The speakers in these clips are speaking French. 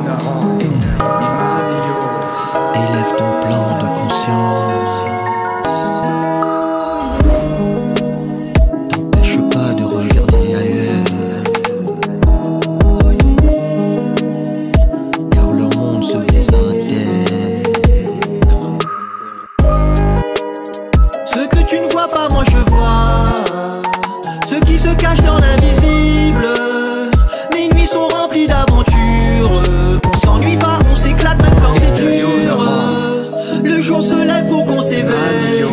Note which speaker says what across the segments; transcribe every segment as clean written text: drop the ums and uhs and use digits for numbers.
Speaker 1: Naran, Imanio.
Speaker 2: Élève ton plan de conscience. T'empêche pas de regarder ailleurs, car leur monde se désintègre.
Speaker 3: Ce que tu ne vois pas, moi je vois. Ce qui se cache dans l'invisible. Mes nuits sont remplies d'aventures. On s'ennuie pas, on s'éclate même quand c'est dur. Le jour se lève pour qu'on s'éveille.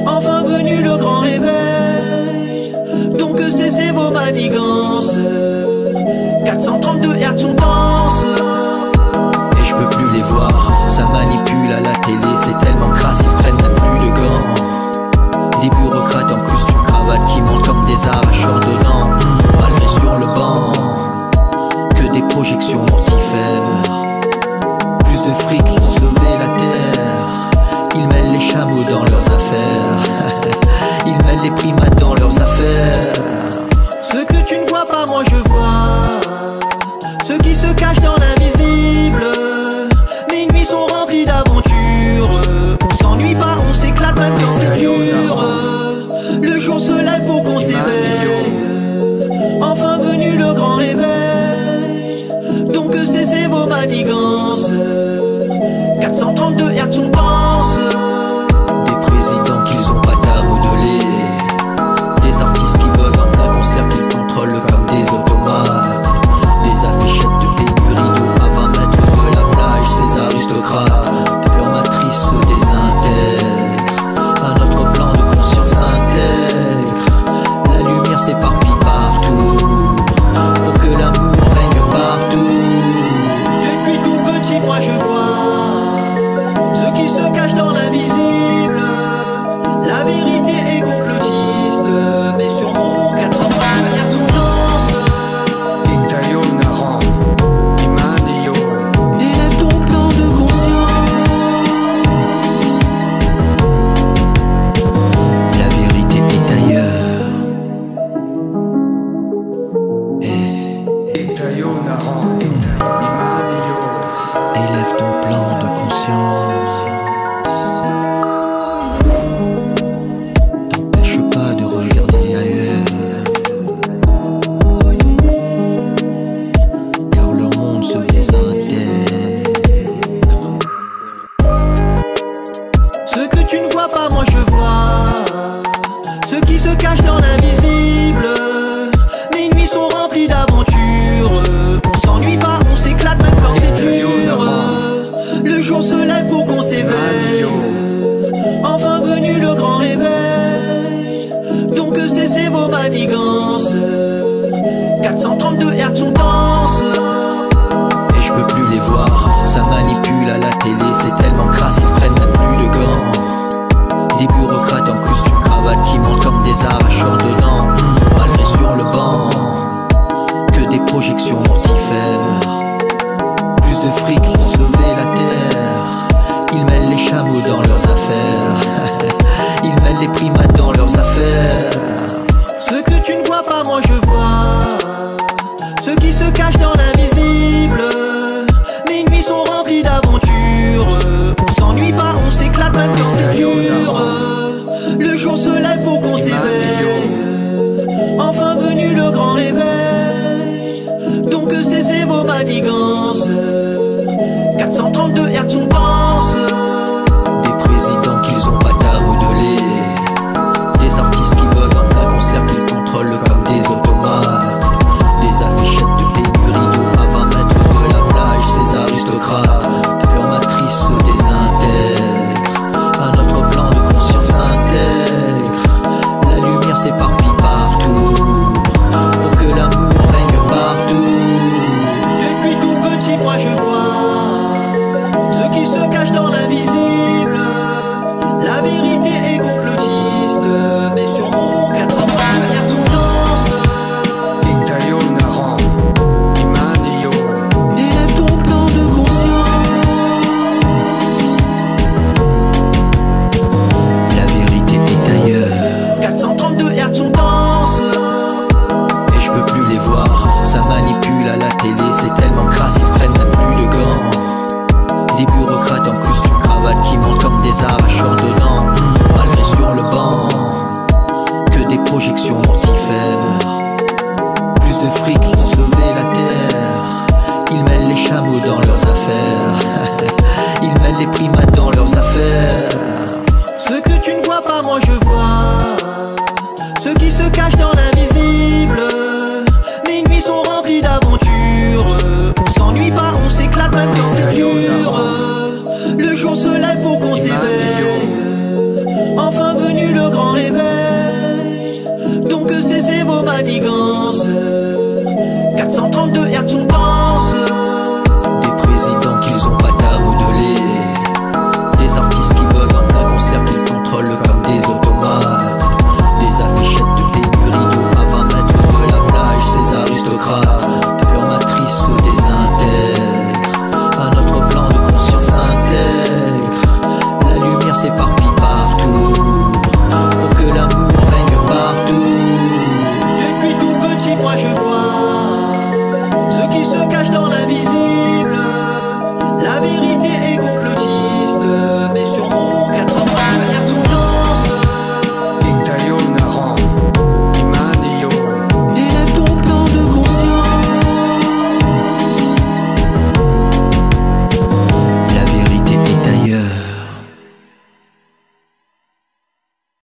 Speaker 3: Enfin venu le grand réveil. Donc cessez vos manigances. 432 Hz on danse.
Speaker 2: Et je peux plus les voir, ça manipule à la télé, c'est tellement crasse, ils prennent même plus de gants. Des bureaucrates en costume cravate qui montent comme des arracheurs de dents. Malgré sur le banc, que des projections mortifères. Plus de fric pour sauver la terre. Ils mêlent les chameaux dans leurs affaires. Ils mêlent les primates dans leurs affaires.
Speaker 3: Ce que tu ne vois pas, moi je vois. Ce qui se cache dans l'invisible. Mes nuits sont remplies d'aventures. On s'ennuie pas, on s'éclate même quand c'est dur. Le jour se lève pour qu'on s'éveille. Enfin venu le grand réveil. Donc cessez vos manigances. 432 Hz on danse.
Speaker 2: Des présidents qu'ils ont pas à modeler. Des artistes qui bug en plein concert qu'ils contrôlent comme des automates. Des affichettes de pénurie d'eau à 20 mètres de la plage. Ces aristocrates, leur matrice se désintègre. Un autre plan de conscience s'intègre. La lumière s'éparpille partout pour que l'amour règne partout.
Speaker 3: Depuis tout petit, moi je vois ce qui se cache dans l'invisible. La vérité est complotiste, mais sur mon 432 Hz on danse.
Speaker 1: Intayo Naran, Imanio.
Speaker 3: Élève ton plan de conscience.
Speaker 2: La vérité est ailleurs.
Speaker 1: Intayo Naran, Imanio.
Speaker 2: Élève ton plan de conscience. T'empêche pas de regarder ailleurs, car leur monde se désintègre.
Speaker 3: Ce que tu ne vois pas, moi je vois. Ce qui se cache dans l'invisible. Mes nuits sont remplies d'aventures. On s'ennuie pas, on s'éclate même quand c'est dur. Le jour se lève pour qu'on s'éveille. Enfin venu le grand réveil. Donc cessez vos manigances. 432 Hz on danse.
Speaker 2: Et je peux plus les voir, ça manipule à la télé, c'est tellement crasse, ils prennent même plus de gants. Des bureaucrates en costume cravate qui montent comme des arracheurs de dents. Malgré sur le banc, que des projections mortifères. Plus de fric pour sauver la terre. Ils mêlent les chameaux dans leurs affaires. Ils mêlent les primates dans leurs affaires.
Speaker 3: Ce que tu ne vois pas, moi je vois. Ce qui se cache dans l'invisible. Mes nuits sont remplies d'aventures. On s'ennuie pas, on s'éclate même quand c'est dur. Le jour se lève pour qu'on s'éveille. Enfin venu le grand réveil. Donc cessez vos manigances. 432 Hz on danse.
Speaker 2: Des présidents qu'ils ont pas à modeler. Des artistes qui bug en plein concert qu'ils contrôlent comme des automates. Des affichettes de pénurie d'eau à 20 mètres de la plage. Ces aristocrates, leur matrice se désintègre. Un autre plan de conscience s'intègre. La lumière s'éparpille partout pour que l'amour règne partout.
Speaker 3: Depuis tout petit, moi je vois ce qui se
Speaker 2: réflexions mortifères. Plus de fric pour sauver la terre. Ils mêlent les chameaux dans leurs affaires. Ils mêlent les primates dans leurs affaires.
Speaker 3: Ce que tu ne vois pas, moi je vois. Ceux qui se cachent dans l'invisible. Mes nuits sont remplies d'aventures. On s'ennuie pas, on s'éclate même quand c'est dur. Le jour se lève pour qu'on s'éveille. Enfin venu le grand réveil. Donc cessez vos manigances. 432 Hertz sont temps.